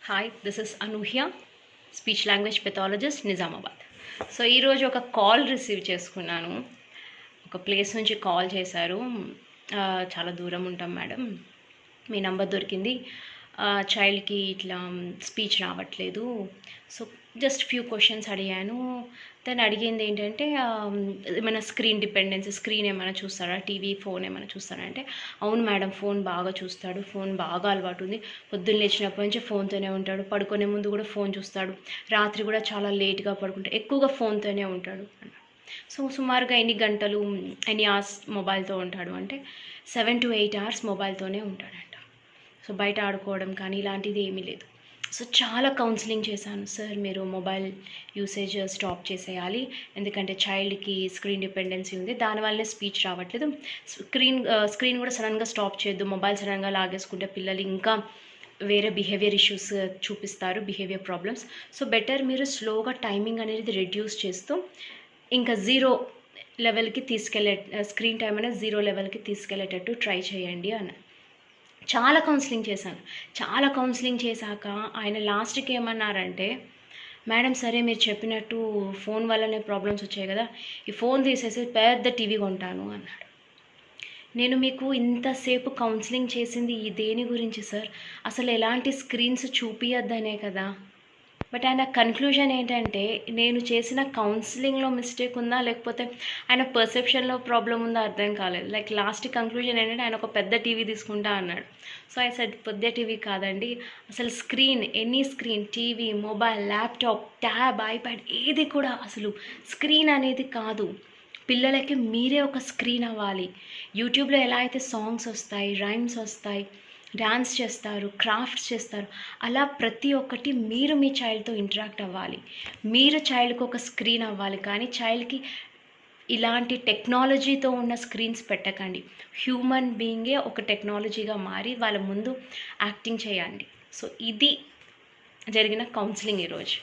Hi, this is Anuhya, speech language pathologist, Nizamabad. So ఈరోజు ఒక call receive చేసుకున్నాను. ఒక ప్లేస్ నుంచి కాల్ చేశారు. చాలా దూరం ఉంటాం మేడం, మీ నంబర్ దొరికింది. చైల్డ్కి ఇట్లా స్పీచ్ రావట్లేదు. సో జస్ట్ ఫ్యూ క్వశ్చన్స్ అడిగాను. దాన్ని అడిగింది ఏంటంటే ఏమైనా స్క్రీన్ డిపెండెన్సీ, స్క్రీన్ ఏమైనా చూస్తాడా, టీవీ ఫోన్ ఏమైనా చూస్తాడా అంటే, అవును మేడం ఫోన్ బాగా చూస్తాడు, ఫోన్ బాగా అలవాటు ఉంది, పొద్దున్న లేచినప్పటి నుంచి ఫోన్తోనే ఉంటాడు, పడుకునే ముందు కూడా ఫోన్ చూస్తాడు, రాత్రి కూడా చాలా లేట్గా పడుకుంటాడు, ఎక్కువగా ఫోన్తోనే ఉంటాడు. సో సుమారుగా ఎన్ని గంటలు, ఎన్ని అవర్స్ మొబైల్తో ఉంటాడు అంటే 7 to 8 hours మొబైల్తోనే ఉంటాడంట. సో బయట ఆడుకోవడం కానీ ఇలాంటిది ఏమీ లేదు. సో చాలా కౌన్సిలింగ్ చేశాను, సార్ మీరు మొబైల్ యూసేజ్ స్టాప్ చేసేయాలి, ఎందుకంటే చైల్డ్కి స్క్రీన్ డిపెండెన్సీ ఉంది, దానివల్లే స్పీచ్ రావట్లేదు. స్క్రీన్ కూడా సడన్గా స్టాప్ చేయొద్దు, మొబైల్ సడన్గా లాగేసుకుంటే పిల్లలు ఇంకా వేరే బిహేవియర్ ఇష్యూస్ చూపిస్తారు, బిహేవియర్ ప్రాబ్లమ్స్. సో బెటర్ మీరు స్లోగా టైమింగ్ అనేది రెడ్యూస్ చేస్తూ ఇంకా 0 లెవెల్కి స్క్రీన్ టైం అనేది 0 లెవెల్కి తీసుకెళ్లేటట్టు ట్రై చేయండి అని చాలా కౌన్సిలింగ్ చేశాక ఆయన లాస్ట్కి ఏమన్నారంటే, మేడం సరే మీరు చెప్పినట్టు ఫోన్ వల్లనే ప్రాబ్లమ్స్ వచ్చాయి కదా, ఈ ఫోన్ తీసేసి పెద్ద టీవీ కొంటాను అన్నాడు. నేను మీకు ఇంతసేపు కౌన్సిలింగ్ చేసింది ఈ దేని గురించి సార్, అసలు ఎలాంటి స్క్రీన్స్ చూపియద్దనే కదా. బట్ ఆయన కన్క్లూజన్ ఏంటంటే, నేను చేసిన కౌన్సిలింగ్లో మిస్టేక్ ఉందా లేకపోతే ఆయన పర్సెప్షన్లో ప్రాబ్లం ఉందా అర్థం కాలేదు. లైక్ లాస్ట్ కంక్లూజన్ ఏంటంటే ఆయన ఒక పెద్ద టీవీ తీసుకుంటా అన్నాడు. సో ఐ సెడ్ పెద్ద టీవీ కాదండి, అసలు screen, any screen, TV, mobile, laptop, tab, iPad ఏది కూడా అసలు స్క్రీన్ అనేది కాదు. పిల్లలకి మీరే ఒక స్క్రీన్ అవ్వాలి. యూట్యూబ్లో ఎలా అయితే సాంగ్స్ వస్తాయి, రైమ్స్ వస్తాయి, డాన్స్ చేస్తారు, క్రాఫ్ట్స్ చేస్తారు, అలా ప్రతి ఒక్కటి మీరు మీ చైల్డ్తో ఇంటరాక్ట్ అవ్వాలి. మీరు చైల్డ్కి ఒక స్క్రీన్ అవ్వాలి, కానీ చైల్డ్కి ఇలాంటి టెక్నాలజీతో ఉన్న స్క్రీన్స్ పెట్టకండి. హ్యూమన్ బీయింగే ఒక టెక్నాలజీగా మారి వాళ్ళ ముందు యాక్టింగ్ చేయండి. సో ఇది జరిగిన కౌన్సిలింగ్ ఈరోజు.